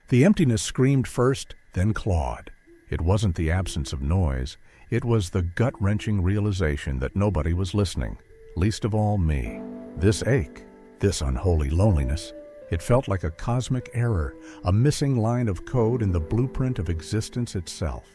The emptiness screamed first, then clawed. It wasn't the absence of noise. It was the gut-wrenching realization that nobody was listening, least of all me. This ache, this unholy loneliness, it felt like a cosmic error, a missing line of code in the blueprint of existence itself.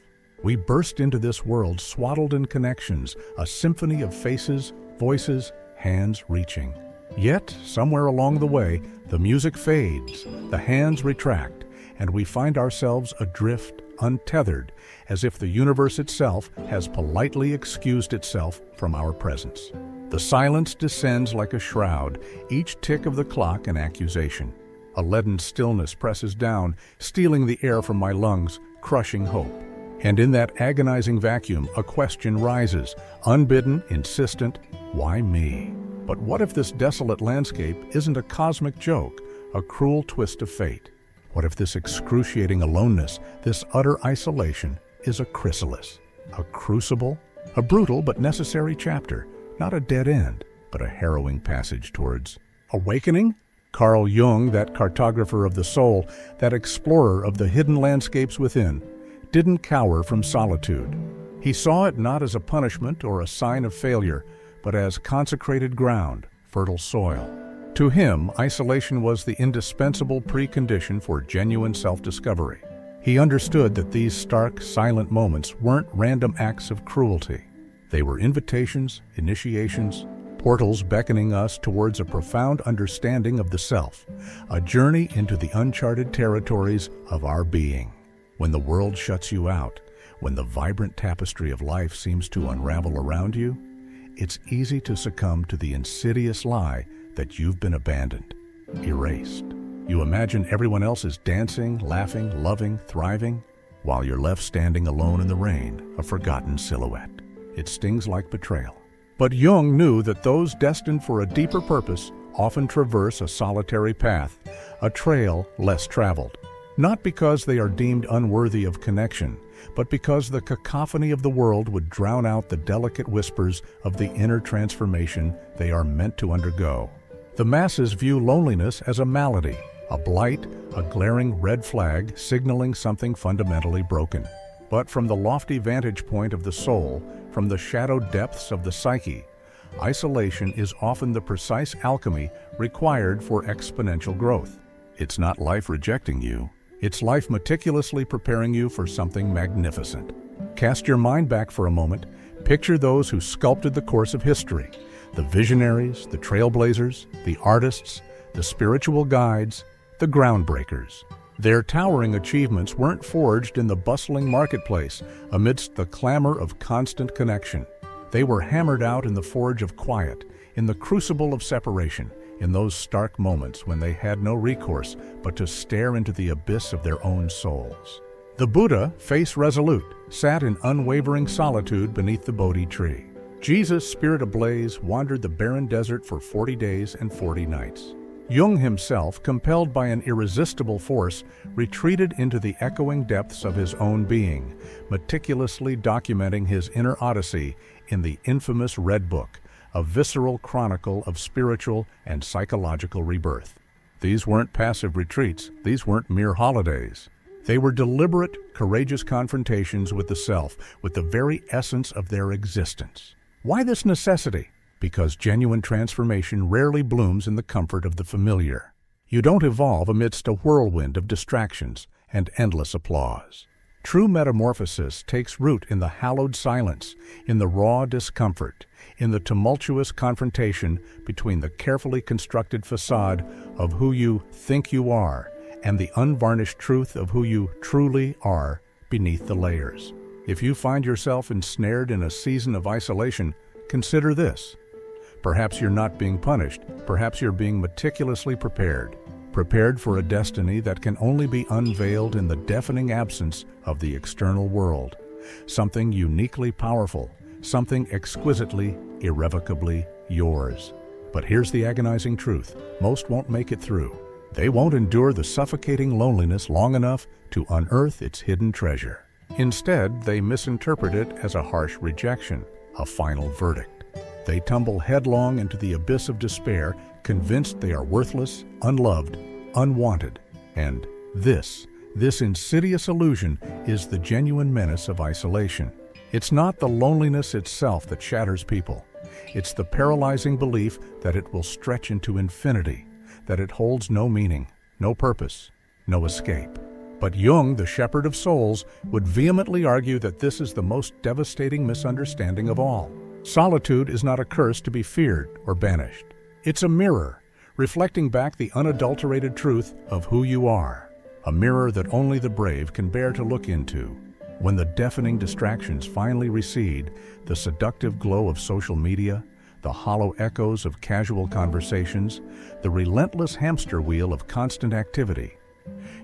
We burst into this world swaddled in connections, a symphony of faces, voices, hands reaching. Yet, somewhere along the way, the music fades, the hands retract, and we find ourselves adrift, untethered, as if the universe itself has politely excused itself from our presence. The silence descends like a shroud, each tick of the clock an accusation. A leaden stillness presses down, stealing the air from my lungs, crushing hope. And in that agonizing vacuum, a question rises, unbidden, insistent, why me? But what if this desolate landscape isn't a cosmic joke, a cruel twist of fate? What if this excruciating aloneness, this utter isolation, is a chrysalis, a crucible, a brutal but necessary chapter, not a dead end, but a harrowing passage towards awakening? Carl Jung, that cartographer of the soul, that explorer of the hidden landscapes within, didn't cower from solitude. He saw it not as a punishment or a sign of failure, but as consecrated ground, fertile soil. To him, isolation was the indispensable precondition for genuine self-discovery. He understood that these stark, silent moments weren't random acts of cruelty. They were invitations, initiations, portals beckoning us towards a profound understanding of the self, a journey into the uncharted territories of our being. When the world shuts you out, when the vibrant tapestry of life seems to unravel around you, it's easy to succumb to the insidious lie that you've been abandoned, erased. You imagine everyone else is dancing, laughing, loving, thriving, while you're left standing alone in the rain, a forgotten silhouette. It stings like betrayal. But Jung knew that those destined for a deeper purpose often traverse a solitary path, a trail less traveled. Not because they are deemed unworthy of connection, but because the cacophony of the world would drown out the delicate whispers of the inner transformation they are meant to undergo. The masses view loneliness as a malady, a blight, a glaring red flag signaling something fundamentally broken. But from the lofty vantage point of the soul, from the shadowed depths of the psyche, isolation is often the precise alchemy required for exponential growth. It's not life rejecting you. It's life meticulously preparing you for something magnificent. Cast your mind back for a moment. Picture those who sculpted the course of history, the visionaries, the trailblazers, the artists, the spiritual guides, the groundbreakers. Their towering achievements weren't forged in the bustling marketplace amidst the clamor of constant connection. They were hammered out in the forge of quiet, in the crucible of separation, in those stark moments when they had no recourse but to stare into the abyss of their own souls. The Buddha, face resolute, sat in unwavering solitude beneath the Bodhi tree. Jesus, spirit ablaze, wandered the barren desert for 40 days and 40 nights. Jung himself, compelled by an irresistible force, retreated into the echoing depths of his own being, meticulously documenting his inner odyssey in the infamous Red Book, a visceral chronicle of spiritual and psychological rebirth. These weren't passive retreats. These weren't mere holidays. They were deliberate, courageous confrontations with the self, with the very essence of their existence. Why this necessity? Because genuine transformation rarely blooms in the comfort of the familiar. You don't evolve amidst a whirlwind of distractions and endless applause. True metamorphosis takes root in the hallowed silence, in the raw discomfort, in the tumultuous confrontation between the carefully constructed facade of who you think you are and the unvarnished truth of who you truly are beneath the layers. If you find yourself ensnared in a season of isolation, consider this. Perhaps you're not being punished. Perhaps you're being meticulously prepared for a destiny that can only be unveiled in the deafening absence of the external world. Something uniquely powerful, something exquisitely, irrevocably yours. But here's the agonizing truth. Most won't make it through. They won't endure the suffocating loneliness long enough to unearth its hidden treasure. Instead, they misinterpret it as a harsh rejection, a final verdict. They tumble headlong into the abyss of despair, convinced they are worthless, unloved, unwanted. And this This insidious illusion is the genuine menace of isolation. It's not the loneliness itself that shatters people. It's the paralyzing belief that it will stretch into infinity, that it holds no meaning, no purpose, no escape. But Jung, the shepherd of souls, would vehemently argue that this is the most devastating misunderstanding of all. Solitude is not a curse to be feared or banished. It's a mirror, reflecting back the unadulterated truth of who you are. A mirror that only the brave can bear to look into. When the deafening distractions finally recede, the seductive glow of social media, the hollow echoes of casual conversations, the relentless hamster wheel of constant activity,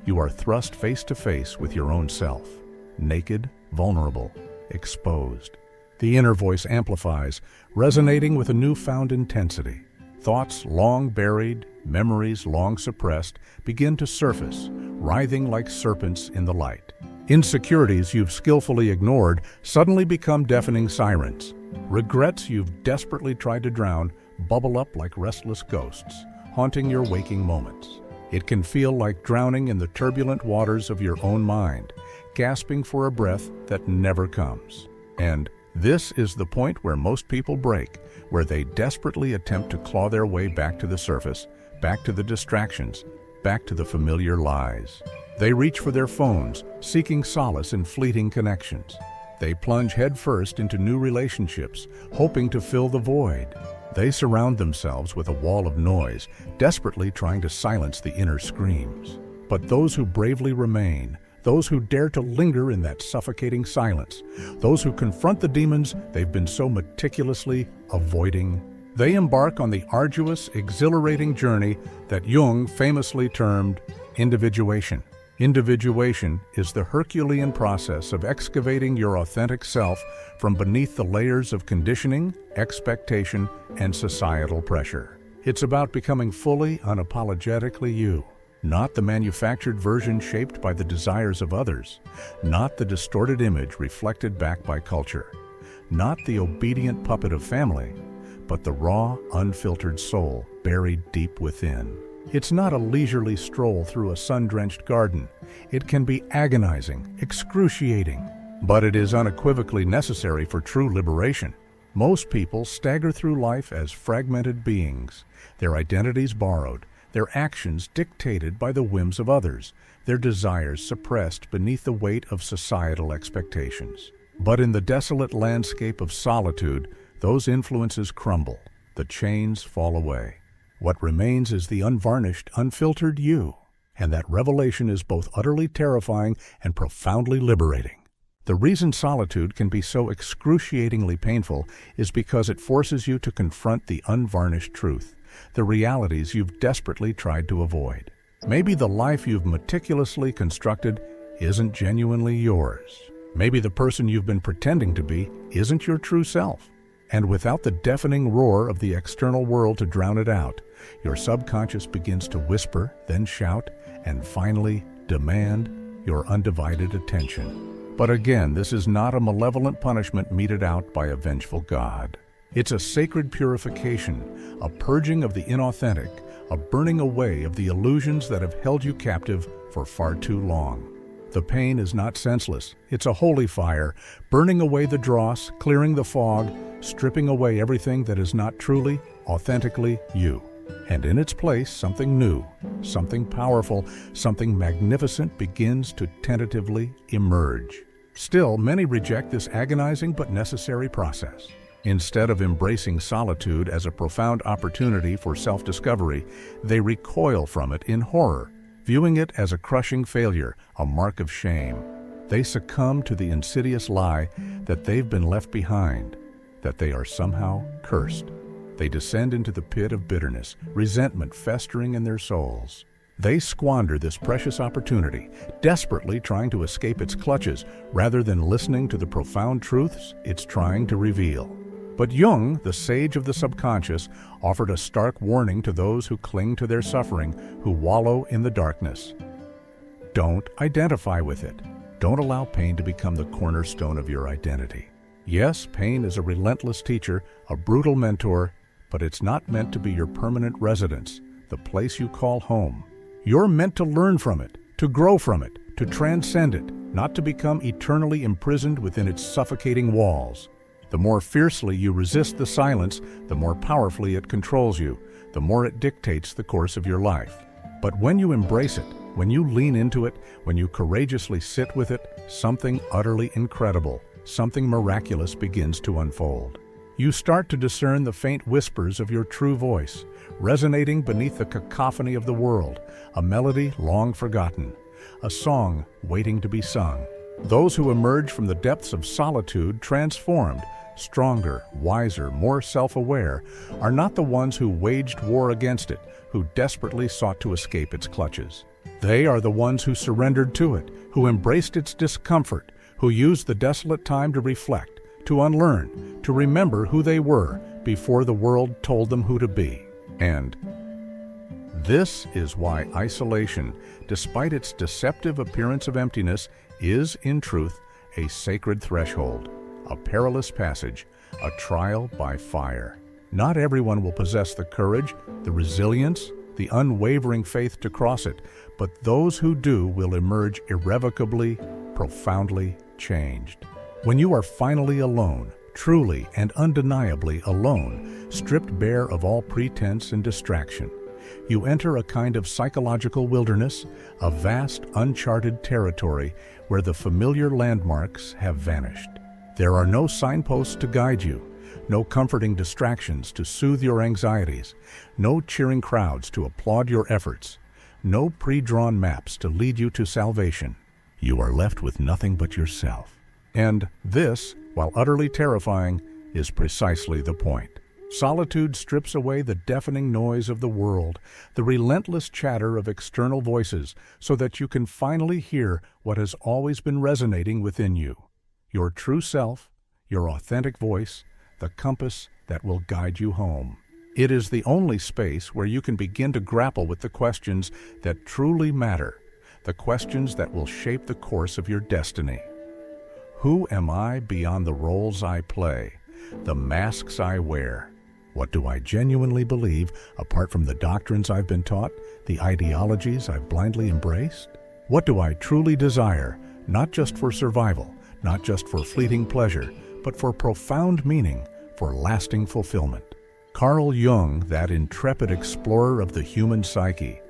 you are thrust face to face with your own self, naked, vulnerable, exposed. The inner voice amplifies, resonating with a newfound intensity. Thoughts long buried, memories long suppressed, begin to surface, writhing like serpents in the light. Insecurities you've skillfully ignored suddenly become deafening sirens. Regrets you've desperately tried to drown bubble up like restless ghosts, haunting your waking moments. It can feel like drowning in the turbulent waters of your own mind, gasping for a breath that never comes. And this is the point where most people break, where they desperately attempt to claw their way back to the surface, back to the distractions, back to the familiar lies. They reach for their phones, seeking solace in fleeting connections. They plunge headfirst into new relationships, hoping to fill the void. They surround themselves with a wall of noise, desperately trying to silence the inner screams. But those who bravely remain, those who dare to linger in that suffocating silence, those who confront the demons they've been so meticulously avoiding, they embark on the arduous, exhilarating journey that Jung famously termed individuation. Individuation is the Herculean process of excavating your authentic self from beneath the layers of conditioning, expectation, and societal pressure. It's about becoming fully, unapologetically you. Not the manufactured version shaped by the desires of others, not the distorted image reflected back by culture, not the obedient puppet of family, but the raw, unfiltered soul buried deep within. It's not a leisurely stroll through a sun-drenched garden. It can be agonizing, excruciating, but it is unequivocally necessary for true liberation. Most people stagger through life as fragmented beings, their identities borrowed, their actions dictated by the whims of others, their desires suppressed beneath the weight of societal expectations. But in the desolate landscape of solitude, those influences crumble, the chains fall away. What remains is the unvarnished, unfiltered you, and that revelation is both utterly terrifying and profoundly liberating. The reason solitude can be so excruciatingly painful is because it forces you to confront the unvarnished truth, the realities you've desperately tried to avoid. Maybe the life you've meticulously constructed isn't genuinely yours. Maybe the person you've been pretending to be isn't your true self. And without the deafening roar of the external world to drown it out, your subconscious begins to whisper, then shout, and finally demand your undivided attention. But again, this is not a malevolent punishment meted out by a vengeful God. It's a sacred purification, a purging of the inauthentic, a burning away of the illusions that have held you captive for far too long. The pain is not senseless. It's a holy fire, burning away the dross, clearing the fog, stripping away everything that is not truly, authentically you. And in its place, something new, something powerful, something magnificent begins to tentatively emerge. Still, many reject this agonizing but necessary process. Instead of embracing solitude as a profound opportunity for self-discovery, they recoil from it in horror, viewing it as a crushing failure, a mark of shame. They succumb to the insidious lie that they've been left behind, that they are somehow cursed. They descend into the pit of bitterness, resentment festering in their souls. They squander this precious opportunity, desperately trying to escape its clutches rather than listening to the profound truths it's trying to reveal. But Jung, the sage of the subconscious, offered a stark warning to those who cling to their suffering, who wallow in the darkness. Don't identify with it. Don't allow pain to become the cornerstone of your identity. Yes, pain is a relentless teacher, a brutal mentor, but it's not meant to be your permanent residence, the place you call home. You're meant to learn from it, to grow from it, to transcend it, not to become eternally imprisoned within its suffocating walls. The more fiercely you resist the silence, the more powerfully it controls you, the more it dictates the course of your life. But when you embrace it, when you lean into it, when you courageously sit with it, something utterly incredible, something miraculous begins to unfold. You start to discern the faint whispers of your true voice, resonating beneath the cacophony of the world, a melody long forgotten, a song waiting to be sung. Those who emerge from the depths of solitude transformed, stronger, wiser, more self-aware, are not the ones who waged war against it, who desperately sought to escape its clutches. They are the ones who surrendered to it, who embraced its discomfort, who used the desolate time to reflect, to unlearn, to remember who they were before the world told them who to be. And this is why isolation, despite its deceptive appearance of emptiness, is, in truth, a sacred threshold, a perilous passage, a trial by fire. Not everyone will possess the courage, the resilience, the unwavering faith to cross it, but those who do will emerge irrevocably, profoundly changed. When you are finally alone, truly and undeniably alone, stripped bare of all pretense and distraction, you enter a kind of psychological wilderness, a vast, uncharted territory where the familiar landmarks have vanished. There are no signposts to guide you, no comforting distractions to soothe your anxieties, no cheering crowds to applaud your efforts, no pre-drawn maps to lead you to salvation. You are left with nothing but yourself. And this, while utterly terrifying, is precisely the point. Solitude strips away the deafening noise of the world, the relentless chatter of external voices, so that you can finally hear what has always been resonating within you. Your true self, your authentic voice, the compass that will guide you home. It is the only space where you can begin to grapple with the questions that truly matter, the questions that will shape the course of your destiny. Who am I beyond the roles I play, the masks I wear? What do I genuinely believe, apart from the doctrines I've been taught, the ideologies I've blindly embraced? What do I truly desire, not just for survival, not just for fleeting pleasure, but for profound meaning, for lasting fulfillment? Carl Jung, that intrepid explorer of the human psyche,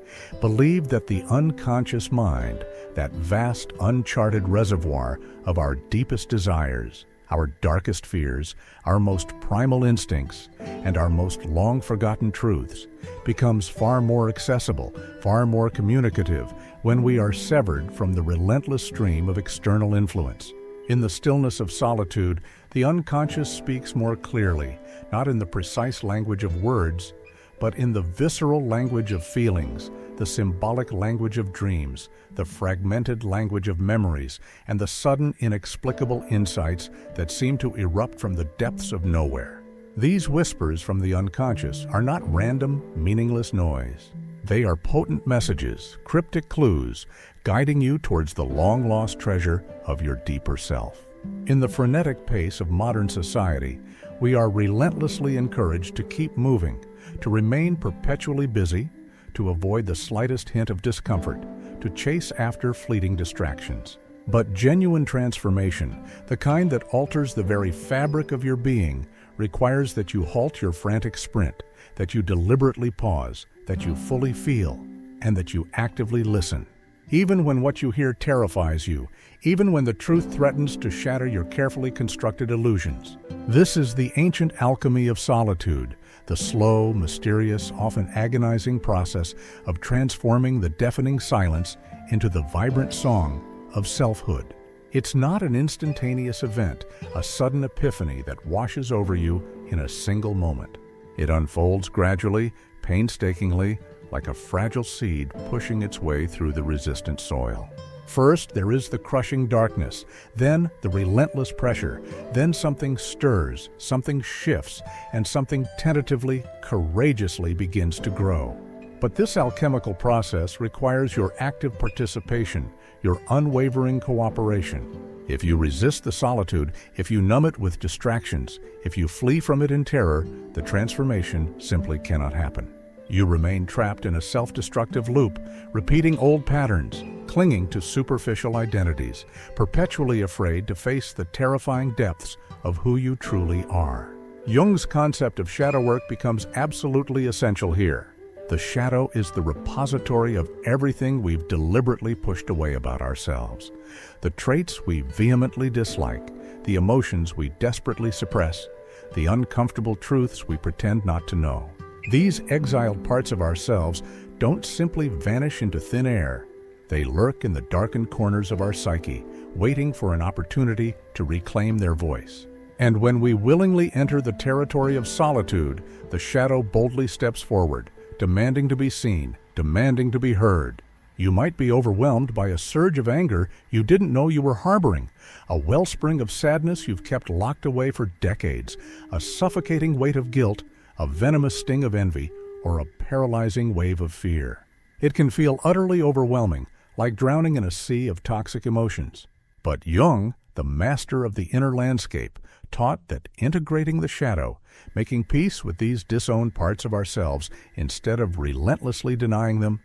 believed that the unconscious mind, that vast, uncharted reservoir of our deepest desires, our darkest fears, our most primal instincts, and our most long-forgotten truths, becomes far more accessible, far more communicative when we are severed from the relentless stream of external influence. In the stillness of solitude, the unconscious speaks more clearly, not in the precise language of words, but in the visceral language of feelings, the symbolic language of dreams, the fragmented language of memories, and the sudden, inexplicable insights that seem to erupt from the depths of nowhere. These whispers from the unconscious are not random, meaningless noise. They are potent messages, cryptic clues, guiding you towards the long-lost treasure of your deeper self. In the frenetic pace of modern society, we are relentlessly encouraged to keep moving, to remain perpetually busy, to avoid the slightest hint of discomfort, to chase after fleeting distractions. But genuine transformation, the kind that alters the very fabric of your being, requires that you halt your frantic sprint, that you deliberately pause, that you fully feel, and that you actively listen. Even when what you hear terrifies you, even when the truth threatens to shatter your carefully constructed illusions. This is the ancient alchemy of solitude, the slow, mysterious, often agonizing process of transforming the deafening silence into the vibrant song of selfhood. It's not an instantaneous event, a sudden epiphany that washes over you in a single moment. It unfolds gradually, painstakingly, like a fragile seed pushing its way through the resistant soil. First, there is the crushing darkness, then the relentless pressure, then something stirs, something shifts, and something tentatively, courageously begins to grow. But this alchemical process requires your active participation, your unwavering cooperation. If you resist the solitude, if you numb it with distractions, if you flee from it in terror, the transformation simply cannot happen. You remain trapped in a self-destructive loop, repeating old patterns, clinging to superficial identities, perpetually afraid to face the terrifying depths of who you truly are. Jung's concept of shadow work becomes absolutely essential here. The shadow is the repository of everything we've deliberately pushed away about ourselves. The traits we vehemently dislike, the emotions we desperately suppress, the uncomfortable truths we pretend not to know. These exiled parts of ourselves don't simply vanish into thin air. They lurk in the darkened corners of our psyche, waiting for an opportunity to reclaim their voice. And when we willingly enter the territory of solitude, the shadow boldly steps forward, demanding to be seen, demanding to be heard. You might be overwhelmed by a surge of anger you didn't know you were harboring, a wellspring of sadness you've kept locked away for decades, a suffocating weight of guilt, a venomous sting of envy, or a paralyzing wave of fear. It can feel utterly overwhelming, like drowning in a sea of toxic emotions. But Jung, the master of the inner landscape, taught that integrating the shadow, making peace with these disowned parts of ourselves instead of relentlessly denying them,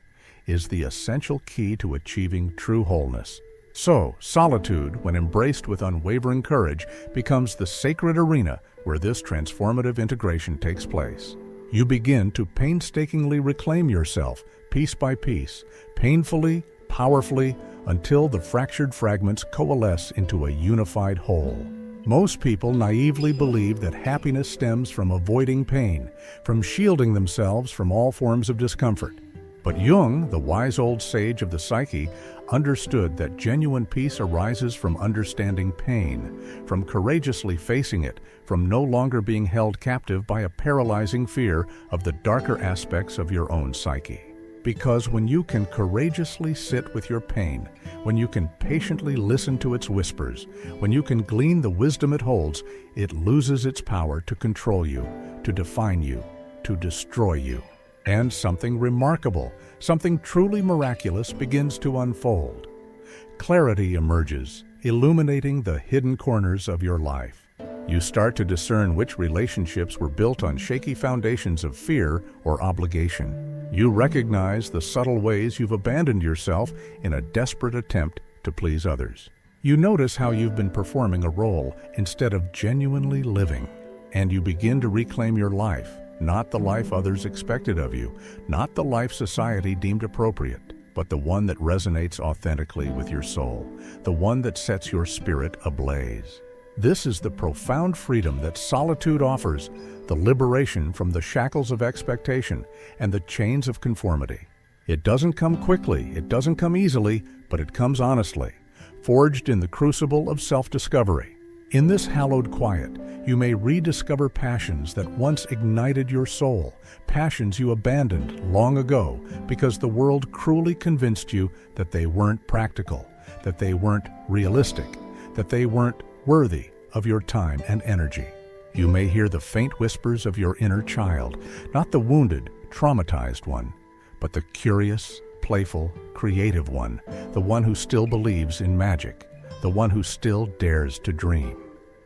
is the essential key to achieving true wholeness. So, solitude, when embraced with unwavering courage, becomes the sacred arena where this transformative integration takes place. You begin to painstakingly reclaim yourself, piece by piece, painfully, powerfully, until the fractured fragments coalesce into a unified whole. Most people naively believe that happiness stems from avoiding pain, from shielding themselves from all forms of discomfort. But Jung, the wise old sage of the psyche, understood that genuine peace arises from understanding pain, from courageously facing it, from no longer being held captive by a paralyzing fear of the darker aspects of your own psyche. Because when you can courageously sit with your pain, when you can patiently listen to its whispers, when you can glean the wisdom it holds, it loses its power to control you, to define you, to destroy you. And something remarkable, something truly miraculous begins to unfold. Clarity emerges, illuminating the hidden corners of your life. You start to discern which relationships were built on shaky foundations of fear or obligation. You recognize the subtle ways you've abandoned yourself in a desperate attempt to please others. You notice how you've been performing a role instead of genuinely living, and you begin to reclaim your life. Not the life others expected of you, not the life society deemed appropriate, but the one that resonates authentically with your soul, the one that sets your spirit ablaze. This is the profound freedom that solitude offers, the liberation from the shackles of expectation and the chains of conformity. It doesn't come quickly, it doesn't come easily, but it comes honestly, forged in the crucible of self-discovery. In this hallowed quiet, you may rediscover passions that once ignited your soul, passions you abandoned long ago because the world cruelly convinced you that they weren't practical, that they weren't realistic, that they weren't worthy of your time and energy. You may hear the faint whispers of your inner child, not the wounded, traumatized one, but the curious, playful, creative one, the one who still believes in magic, the one who still dares to dream.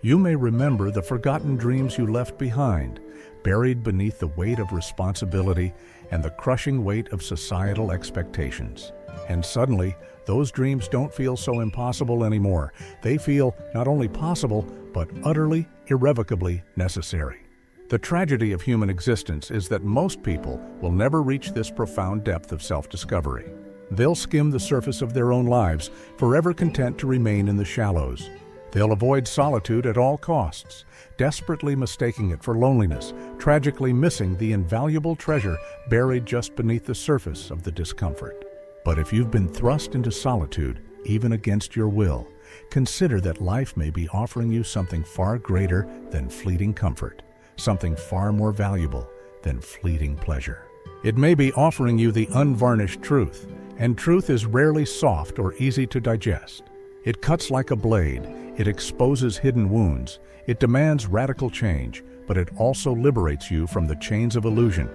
You may remember the forgotten dreams you left behind, buried beneath the weight of responsibility and the crushing weight of societal expectations. And suddenly, those dreams don't feel so impossible anymore. They feel not only possible, but utterly, irrevocably necessary. The tragedy of human existence is that most people will never reach this profound depth of self-discovery. They'll skim the surface of their own lives, forever content to remain in the shallows. They'll avoid solitude at all costs, desperately mistaking it for loneliness, tragically missing the invaluable treasure buried just beneath the surface of the discomfort. But if you've been thrust into solitude, even against your will, consider that life may be offering you something far greater than fleeting comfort, something far more valuable than fleeting pleasure. It may be offering you the unvarnished truth, and truth is rarely soft or easy to digest. It cuts like a blade, it exposes hidden wounds, it demands radical change, but it also liberates you from the chains of illusion.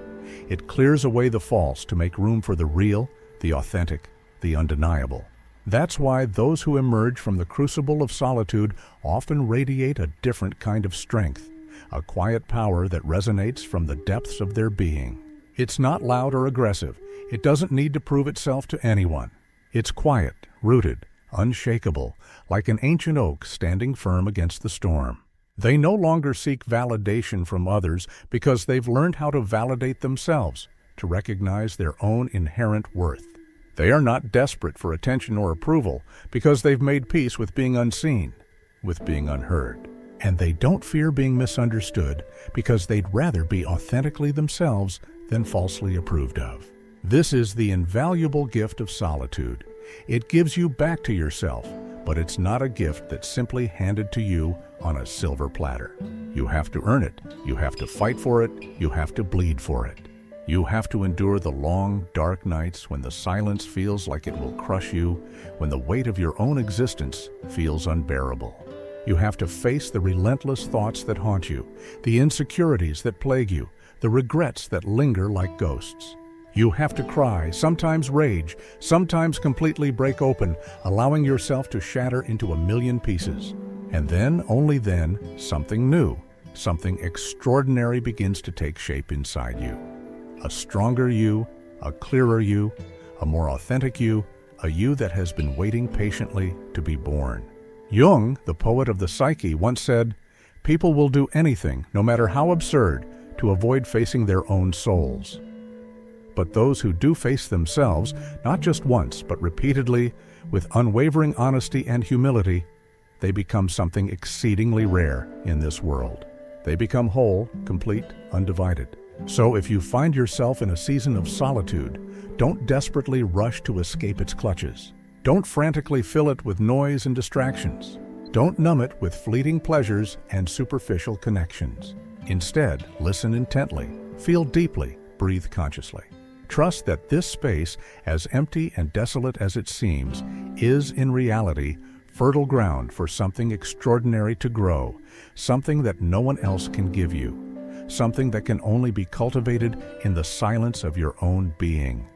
It clears away the false to make room for the real, the authentic, the undeniable. That's why those who emerge from the crucible of solitude often radiate a different kind of strength, a quiet power that resonates from the depths of their being. It's not loud or aggressive. It doesn't need to prove itself to anyone. It's quiet, rooted, unshakable, like an ancient oak standing firm against the storm. They no longer seek validation from others because they've learned how to validate themselves, to recognize their own inherent worth. They are not desperate for attention or approval because they've made peace with being unseen, with being unheard. And they don't fear being misunderstood because they'd rather be authentically themselves than falsely approved of. This is the invaluable gift of solitude. It gives you back to yourself, but it's not a gift that's simply handed to you on a silver platter. You have to earn it. You have to fight for it. You have to bleed for it. You have to endure the long, dark nights when the silence feels like it will crush you, when the weight of your own existence feels unbearable. You have to face the relentless thoughts that haunt you, the insecurities that plague you, the regrets that linger like ghosts. You have to cry, sometimes rage, sometimes completely break open, allowing yourself to shatter into a million pieces. And then, only then, something new, something extraordinary begins to take shape inside you. A stronger you, a clearer you, a more authentic you, a you that has been waiting patiently to be born. Jung, the poet of the psyche, once said, "People will do anything, no matter how absurd, to avoid facing their own souls." But those who do face themselves, not just once, but repeatedly, with unwavering honesty and humility, they become something exceedingly rare in this world. They become whole, complete, undivided. So if you find yourself in a season of solitude, don't desperately rush to escape its clutches. Don't frantically fill it with noise and distractions. Don't numb it with fleeting pleasures and superficial connections. Instead, listen intently, feel deeply, breathe consciously. Trust that this space, as empty and desolate as it seems, is in reality fertile ground for something extraordinary to grow, something that no one else can give you, something that can only be cultivated in the silence of your own being.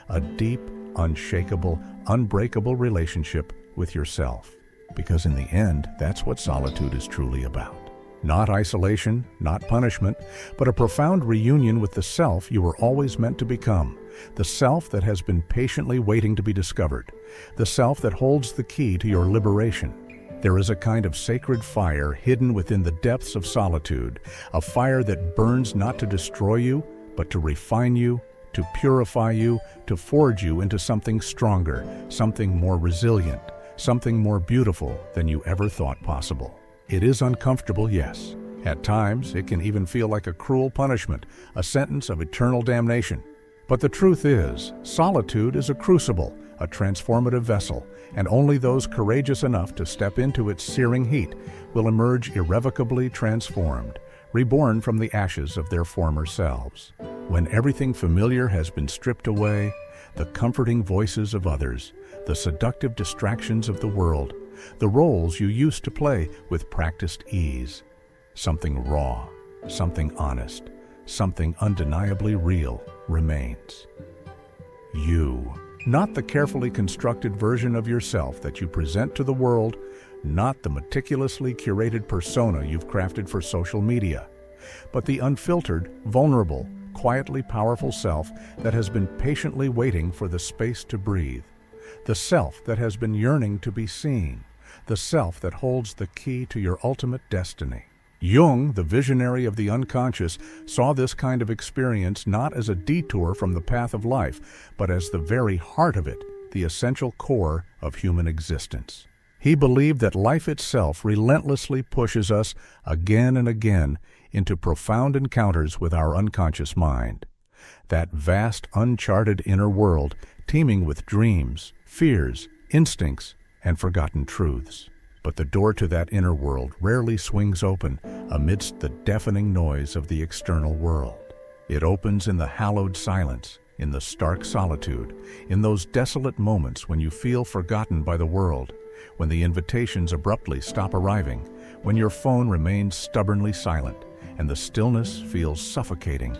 A deep, unshakable, unbreakable relationship with yourself. Because in the end, that's what solitude is truly about. Not isolation, not punishment, but a profound reunion with the self you were always meant to become, the self that has been patiently waiting to be discovered, the self that holds the key to your liberation. There is a kind of sacred fire hidden within the depths of solitude, a fire that burns not to destroy you, but to refine you, to purify you, to forge you into something stronger, something more resilient, something more beautiful than you ever thought possible. It is uncomfortable, yes. At times, it can even feel like a cruel punishment, a sentence of eternal damnation. But the truth is, solitude is a crucible, a transformative vessel, and only those courageous enough to step into its searing heat will emerge irrevocably transformed, reborn from the ashes of their former selves. When everything familiar has been stripped away, the comforting voices of others, the seductive distractions of the world, the roles you used to play with practiced ease. Something raw, something honest, something undeniably real remains. You, not the carefully constructed version of yourself that you present to the world, not the meticulously curated persona you've crafted for social media, but the unfiltered, vulnerable, quietly powerful self that has been patiently waiting for the space to breathe, the self that has been yearning to be seen, the self that holds the key to your ultimate destiny. Jung, the visionary of the unconscious, saw this kind of experience not as a detour from the path of life, but as the very heart of it, the essential core of human existence. He believed that life itself relentlessly pushes us again and again into profound encounters with our unconscious mind. That vast, uncharted inner world teeming with dreams, fears, instincts, and forgotten truths. But the door to that inner world rarely swings open amidst the deafening noise of the external world. It opens in the hallowed silence, in the stark solitude, in those desolate moments when you feel forgotten by the world, when the invitations abruptly stop arriving, when your phone remains stubbornly silent, and the stillness feels suffocating,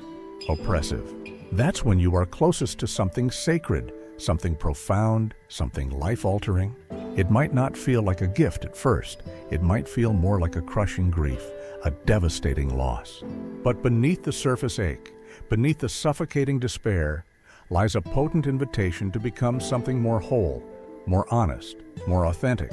oppressive. That's when you are closest to something sacred, something profound, something life-altering. It might not feel like a gift at first. It might feel more like a crushing grief, a devastating loss. But beneath the surface ache, Beneath the suffocating despair lies a potent invitation to become something more whole, more honest, more authentic,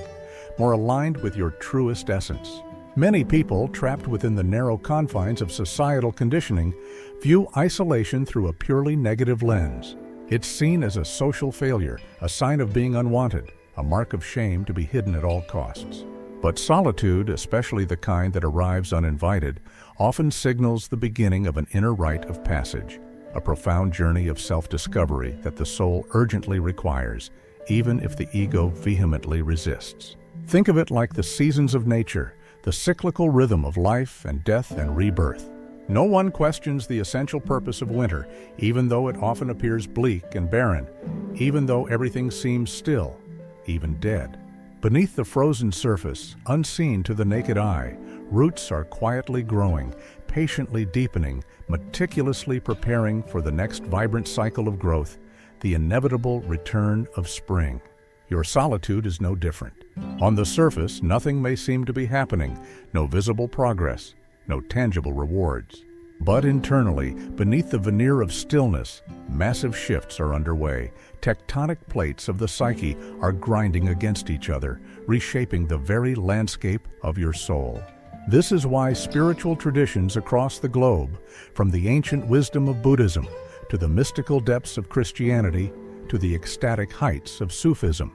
more aligned with your truest essence. Many people, trapped within the narrow confines of societal conditioning, view isolation through a purely negative lens. It's seen as a social failure, a sign of being unwanted, a mark of shame to be hidden at all costs. But solitude, especially the kind that arrives uninvited, often signals the beginning of an inner rite of passage, a profound journey of self-discovery that the soul urgently requires, even if the ego vehemently resists. Think of it like the seasons of nature, the cyclical rhythm of life and death and rebirth. No one questions the essential purpose of winter, even though it often appears bleak and barren, even though everything seems still, even dead. Beneath the frozen surface, unseen to the naked eye, roots are quietly growing, patiently deepening, meticulously preparing for the next vibrant cycle of growth, the inevitable return of spring. Your solitude is no different. On the surface, nothing may seem to be happening, no visible progress, no tangible rewards. But internally, beneath the veneer of stillness, massive shifts are underway. Tectonic plates of the psyche are grinding against each other, reshaping the very landscape of your soul. This is why spiritual traditions across the globe, from the ancient wisdom of Buddhism to the mystical depths of Christianity to the ecstatic heights of Sufism,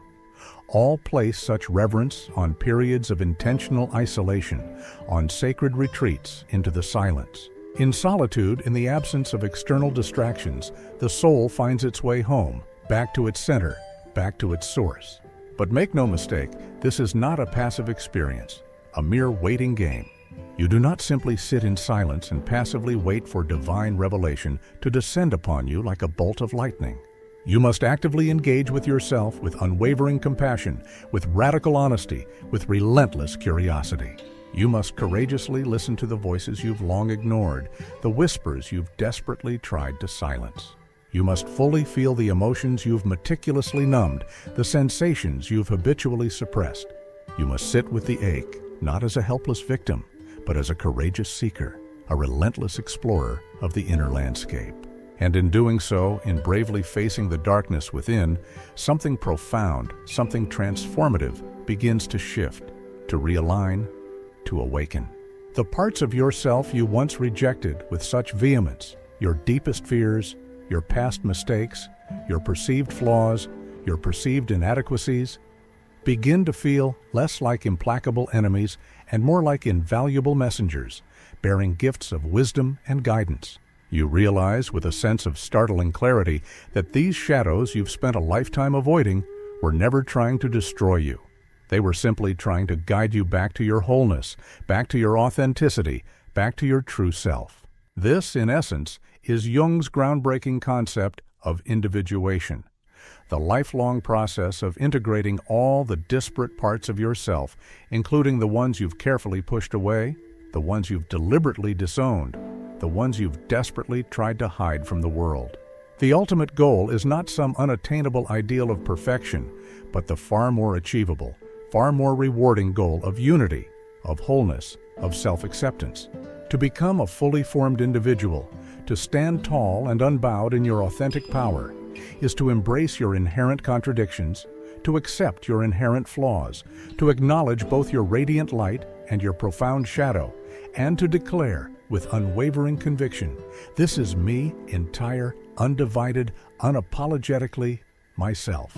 all place such reverence on periods of intentional isolation, on sacred retreats into the silence. In solitude, in the absence of external distractions, the soul finds its way home, back to its center, back to its source. But make no mistake, this is not a passive experience, a mere waiting game. You do not simply sit in silence and passively wait for divine revelation to descend upon you like a bolt of lightning. You must actively engage with yourself with unwavering compassion, with radical honesty, with relentless curiosity. You must courageously listen to the voices you've long ignored, the whispers you've desperately tried to silence. You must fully feel the emotions you've meticulously numbed, the sensations you've habitually suppressed. You must sit with the ache, not as a helpless victim, but as a courageous seeker, a relentless explorer of the inner landscape. And in doing so, in bravely facing the darkness within, something profound, something transformative begins to shift, to realign, to awaken. The parts of yourself you once rejected with such vehemence, your deepest fears, your past mistakes, your perceived flaws, your perceived inadequacies, begin to feel less like implacable enemies and more like invaluable messengers, bearing gifts of wisdom and guidance. You realize with a sense of startling clarity that these shadows you've spent a lifetime avoiding were never trying to destroy you. They were simply trying to guide you back to your wholeness, back to your authenticity, back to your true self. This, in essence, is Jung's groundbreaking concept of individuation, the lifelong process of integrating all the disparate parts of yourself, including the ones you've carefully pushed away, the ones you've deliberately disowned, the ones you've desperately tried to hide from the world. The ultimate goal is not some unattainable ideal of perfection, but the far more achievable, far more rewarding goal of unity, of wholeness, of self-acceptance. To become a fully formed individual, to stand tall and unbowed in your authentic power, is to embrace your inherent contradictions, to accept your inherent flaws, to acknowledge both your radiant light and your profound shadow, and to declare with unwavering conviction, this is me, entire, undivided, unapologetically myself.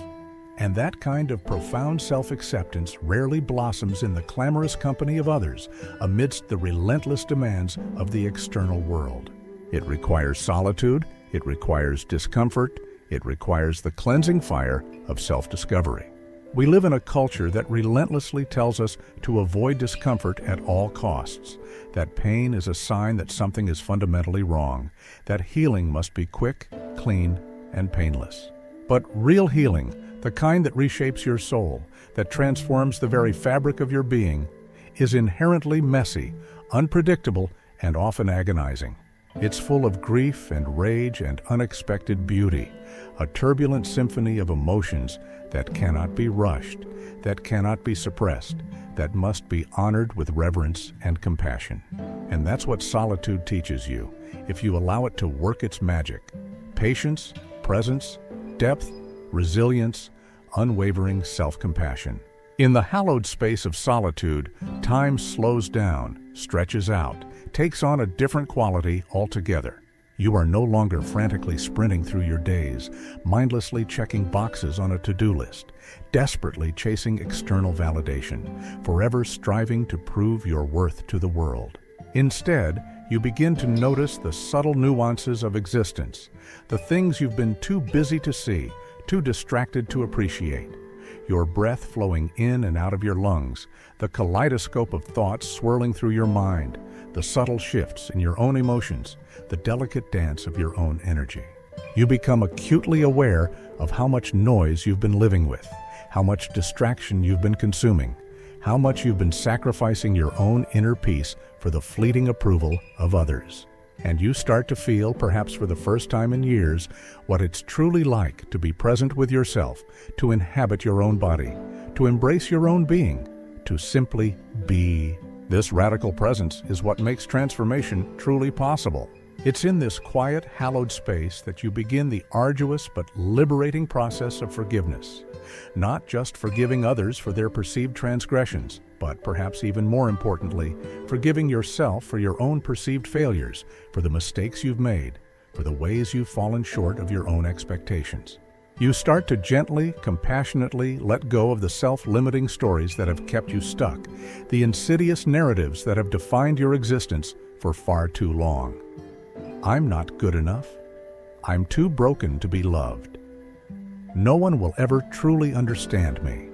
And that kind of profound self-acceptance rarely blossoms in the clamorous company of others amidst the relentless demands of the external world. It requires solitude, it requires discomfort, it requires the cleansing fire of self-discovery. We live in a culture that relentlessly tells us to avoid discomfort at all costs, that pain is a sign that something is fundamentally wrong, that healing must be quick, clean, and painless. But real healing, the kind that reshapes your soul, that transforms the very fabric of your being, is inherently messy, unpredictable, and often agonizing. It's full of grief and rage and unexpected beauty, a turbulent symphony of emotions that cannot be rushed, that cannot be suppressed, that must be honored with reverence and compassion. And that's what solitude teaches you. if you allow it to work its magic. Patience, presence, depth, resilience, unwavering self-compassion. In the hallowed space of solitude, time slows down, stretches out, takes on a different quality altogether. You are no longer frantically sprinting through your days, mindlessly checking boxes on a to-do list, desperately chasing external validation, forever striving to prove your worth to the world. Instead, you begin to notice the subtle nuances of existence, the things you've been too busy to see, too distracted to appreciate. Your breath flowing in and out of your lungs, the kaleidoscope of thoughts swirling through your mind, the subtle shifts in your own emotions, the delicate dance of your own energy. You become acutely aware of how much noise you've been living with, how much distraction you've been consuming, how much you've been sacrificing your own inner peace for the fleeting approval of others. And you start to feel, perhaps for the first time in years, what it's truly like to be present with yourself, to inhabit your own body, to embrace your own being, to simply be. This radical presence is what makes transformation truly possible. It's in this quiet, hallowed space that you begin the arduous but liberating process of forgiveness. Not just forgiving others for their perceived transgressions, but perhaps even more importantly, forgiving yourself for your own perceived failures, for the mistakes you've made, for the ways you've fallen short of your own expectations. You start to gently, compassionately let go of the self-limiting stories that have kept you stuck, the insidious narratives that have defined your existence for far too long. I'm not good enough. I'm too broken to be loved. No one will ever truly understand me.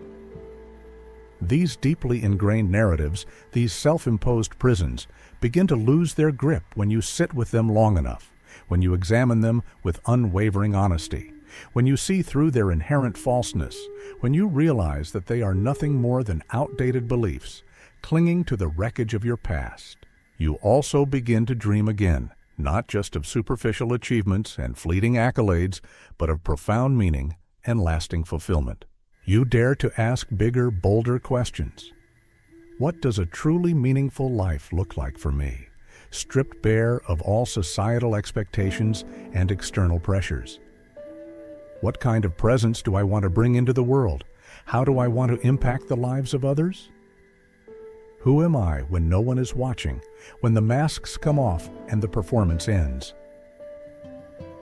These deeply ingrained narratives, these self-imposed prisons, begin to lose their grip when you sit with them long enough, when you examine them with unwavering honesty, when you see through their inherent falseness, when you realize that they are nothing more than outdated beliefs, clinging to the wreckage of your past. You also begin to dream again, not just of superficial achievements and fleeting accolades, but of profound meaning and lasting fulfillment. You dare to ask bigger, bolder questions. What does a truly meaningful life look like for me, stripped bare of all societal expectations and external pressures? What kind of presence do I want to bring into the world? How do I want to impact the lives of others? Who am I when no one is watching, when the masks come off and the performance ends?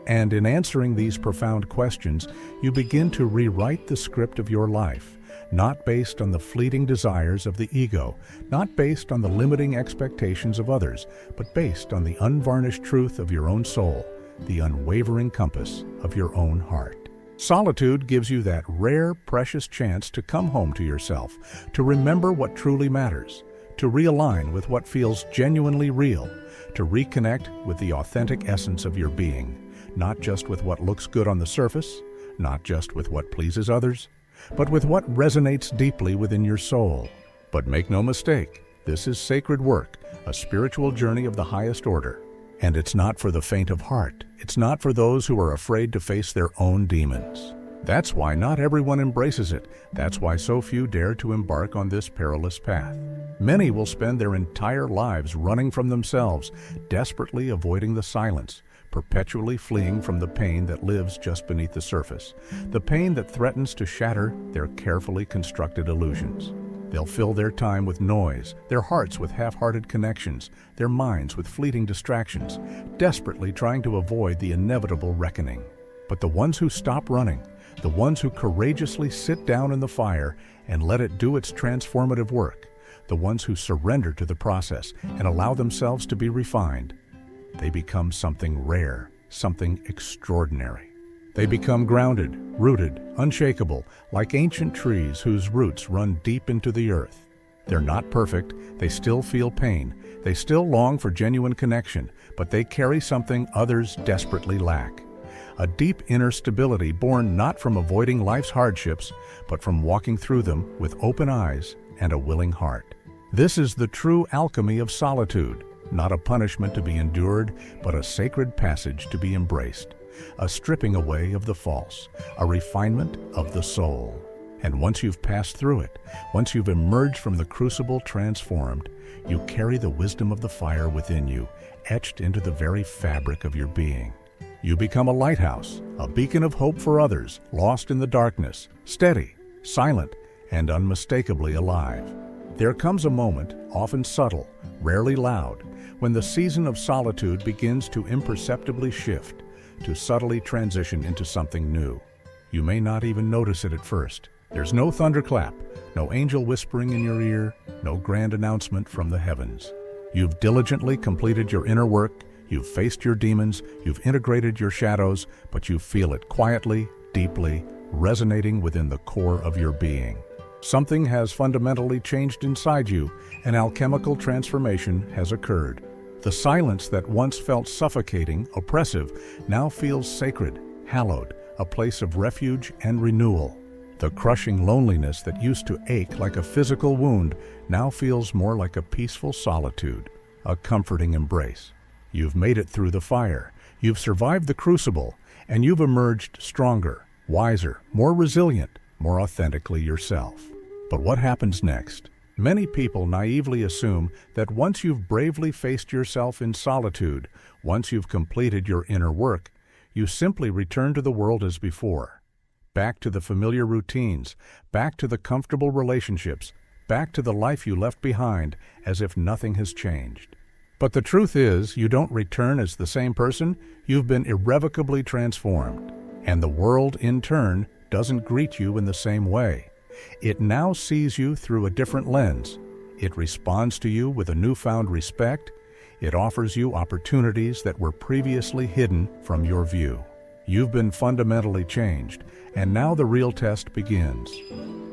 And in answering these profound questions, you begin to rewrite the script of your life, not based on the fleeting desires of the ego, not based on the limiting expectations of others, but based on the unvarnished truth of your own soul, the unwavering compass of your own heart. Solitude gives you that rare, precious chance to come home to yourself, to remember what truly matters, to realign with what feels genuinely real, to reconnect with the authentic essence of your being, not just with what looks good on the surface, not just with what pleases others, but with what resonates deeply within your soul. But make no mistake, this is sacred work, a spiritual journey of the highest order. And it's not for the faint of heart. It's not for those who are afraid to face their own demons. That's why not everyone embraces it. That's why so few dare to embark on this perilous path. Many will spend their entire lives running from themselves, desperately avoiding the silence, perpetually fleeing from the pain that lives just beneath the surface, the pain that threatens to shatter their carefully constructed illusions. They'll fill their time with noise, their hearts with half-hearted connections, their minds with fleeting distractions, desperately trying to avoid the inevitable reckoning. But the ones who stop running, the ones who courageously sit down in the fire and let it do its transformative work, the ones who surrender to the process and allow themselves to be refined, they become something rare, something extraordinary. They become grounded, rooted, unshakable, like ancient trees whose roots run deep into the earth. They're not perfect, they still feel pain, they still long for genuine connection, but they carry something others desperately lack. A deep inner stability born not from avoiding life's hardships, but from walking through them with open eyes and a willing heart. This is the true alchemy of solitude, not a punishment to be endured, but a sacred passage to be embraced, a stripping away of the false, a refinement of the soul. And once you've passed through it, once you've emerged from the crucible transformed, you carry the wisdom of the fire within you, etched into the very fabric of your being. You become a lighthouse, a beacon of hope for others, lost in the darkness, steady, silent, and unmistakably alive. There comes a moment, often subtle, rarely loud, when the season of solitude begins to imperceptibly shift, to subtly transition into something new. You may not even notice it at first. There's no thunderclap, no angel whispering in your ear, no grand announcement from the heavens. You've diligently completed your inner work, you've faced your demons, you've integrated your shadows, but you feel it quietly, deeply, resonating within the core of your being. Something has fundamentally changed inside you, an alchemical transformation has occurred. The silence that once felt suffocating, oppressive, now feels sacred, hallowed, a place of refuge and renewal. The crushing loneliness that used to ache like a physical wound now feels more like a peaceful solitude, a comforting embrace. You've made it through the fire, you've survived the crucible, and you've emerged stronger, wiser, more resilient, more authentically yourself. But what happens next? Many people naively assume that once you've bravely faced yourself in solitude, once you've completed your inner work, you simply return to the world as before. Back to the familiar routines, back to the comfortable relationships, back to the life you left behind, as if nothing has changed. But the truth is, you don't return as the same person, you've been irrevocably transformed. And the world, in turn, doesn't greet you in the same way. It now sees you through a different lens. It responds to you with a newfound respect. It offers you opportunities that were previously hidden from your view. You've been fundamentally changed, and now the real test begins.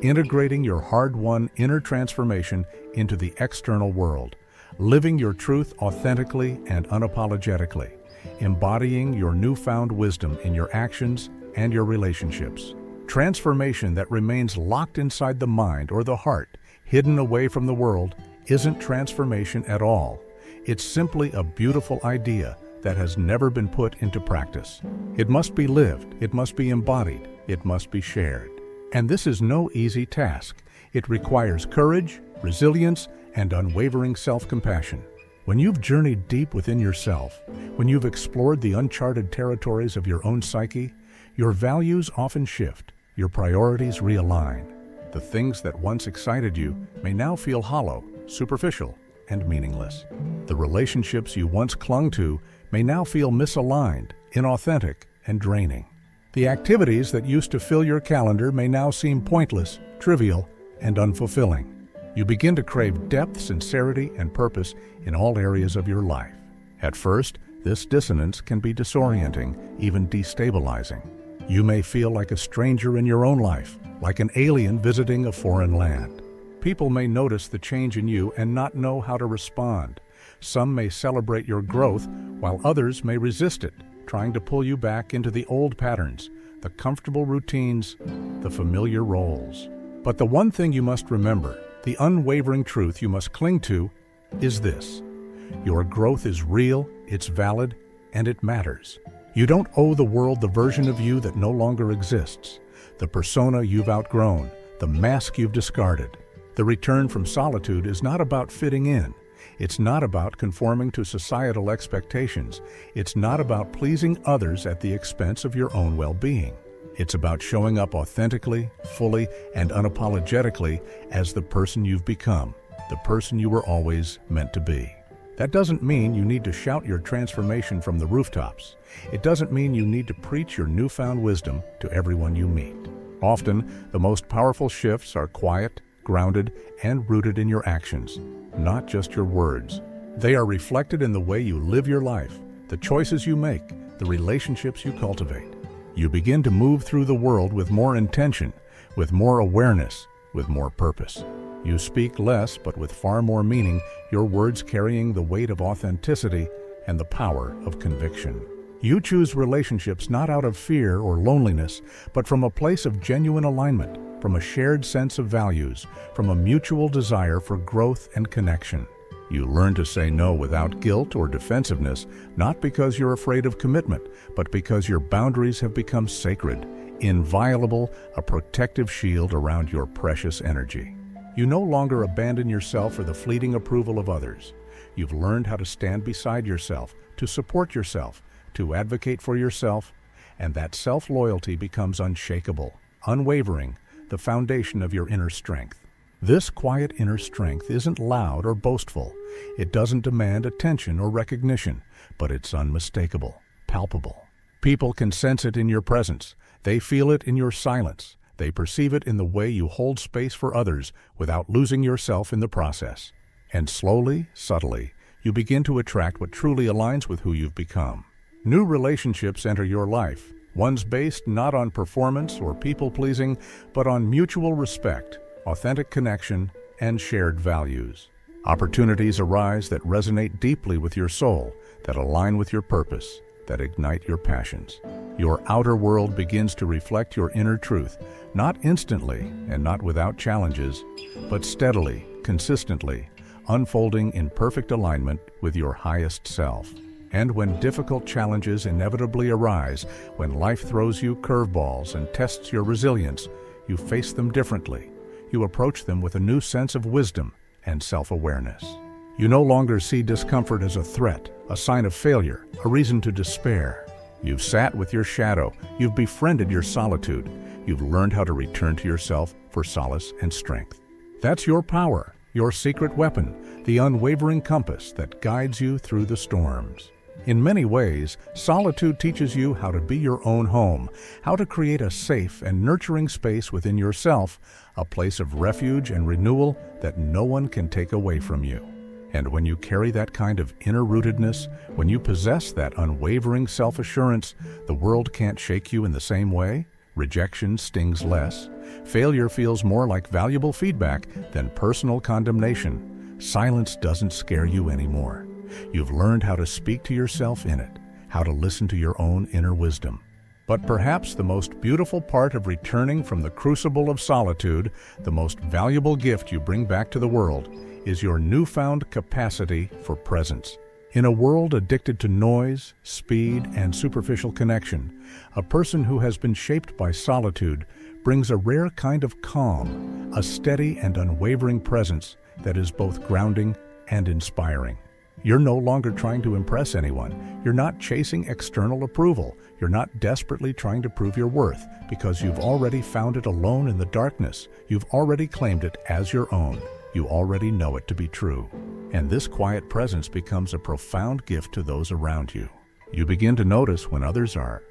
Integrating your hard-won inner transformation into the external world, living your truth authentically and unapologetically, embodying your newfound wisdom in your actions and your relationships. Transformation that remains locked inside the mind or the heart, hidden away from the world, isn't transformation at all. It's simply a beautiful idea that has never been put into practice. It must be lived, it must be embodied, it must be shared. And this is no easy task. It requires courage, resilience, and unwavering self-compassion. When you've journeyed deep within yourself, when you've explored the uncharted territories of your own psyche, your values often shift, your priorities realign. The things that once excited you may now feel hollow, superficial, and meaningless. The relationships you once clung to may now feel misaligned, inauthentic, and draining. The activities that used to fill your calendar may now seem pointless, trivial, and unfulfilling. You begin to crave depth, sincerity, and purpose in all areas of your life. At first, this dissonance can be disorienting, even destabilizing. You may feel like a stranger in your own life, like an alien visiting a foreign land. People may notice the change in you and not know how to respond. Some may celebrate your growth, while others may resist it, trying to pull you back into the old patterns, the comfortable routines, the familiar roles. But the one thing you must remember, the unwavering truth you must cling to, is this: your growth is real, it's valid, and it matters. You don't owe the world the version of you that no longer exists, the persona you've outgrown, the mask you've discarded. The return from solitude is not about fitting in. It's not about conforming to societal expectations. It's not about pleasing others at the expense of your own well-being. It's about showing up authentically, fully, and unapologetically as the person you've become, the person you were always meant to be. That doesn't mean you need to shout your transformation from the rooftops. It doesn't mean you need to preach your newfound wisdom to everyone you meet. Often, the most powerful shifts are quiet, grounded, and rooted in your actions, not just your words. They are reflected in the way you live your life, the choices you make, the relationships you cultivate. You begin to move through the world with more intention, with more awareness, with more purpose. You speak less, but with far more meaning, your words carrying the weight of authenticity and the power of conviction. You choose relationships not out of fear or loneliness, but from a place of genuine alignment, from a shared sense of values, from a mutual desire for growth and connection. You learn to say no without guilt or defensiveness, not because you're afraid of commitment, but because your boundaries have become sacred, inviolable, a protective shield around your precious energy. You no longer abandon yourself for the fleeting approval of others. You've learned how to stand beside yourself, to support yourself, to advocate for yourself, and that self-loyalty becomes unshakable, unwavering, the foundation of your inner strength. This quiet inner strength isn't loud or boastful. It doesn't demand attention or recognition, but it's unmistakable, palpable. People can sense it in your presence. They feel it in your silence. They perceive it in the way you hold space for others without losing yourself in the process. And slowly, subtly, you begin to attract what truly aligns with who you've become. New relationships enter your life, ones based not on performance or people-pleasing, but on mutual respect, authentic connection, and shared values. Opportunities arise that resonate deeply with your soul, that align with your purpose, that ignite your passions. Your outer world begins to reflect your inner truth, not instantly and not without challenges, but steadily, consistently, unfolding in perfect alignment with your highest self. And when difficult challenges inevitably arise, when life throws you curveballs and tests your resilience, you face them differently. You approach them with a new sense of wisdom and self-awareness. You no longer see discomfort as a threat, a sign of failure, a reason to despair. You've sat with your shadow, you've befriended your solitude, you've learned how to return to yourself for solace and strength. That's your power, your secret weapon, the unwavering compass that guides you through the storms. In many ways, solitude teaches you how to be your own home, how to create a safe and nurturing space within yourself, a place of refuge and renewal that no one can take away from you. And when you carry that kind of inner rootedness, when you possess that unwavering self-assurance, the world can't shake you in the same way. Rejection stings less. Failure feels more like valuable feedback than personal condemnation. Silence doesn't scare you anymore. You've learned how to speak to yourself in it, how to listen to your own inner wisdom. But perhaps the most beautiful part of returning from the crucible of solitude, the most valuable gift you bring back to the world, is your newfound capacity for presence. In a world addicted to noise, speed, and superficial connection, a person who has been shaped by solitude brings a rare kind of calm, a steady and unwavering presence that is both grounding and inspiring. You're no longer trying to impress anyone. You're not chasing external approval. You're not desperately trying to prove your worth, because you've already found it alone in the darkness. You've already claimed it as your own. You already know it to be true. And this quiet presence becomes a profound gift to those around you. You begin to notice when others are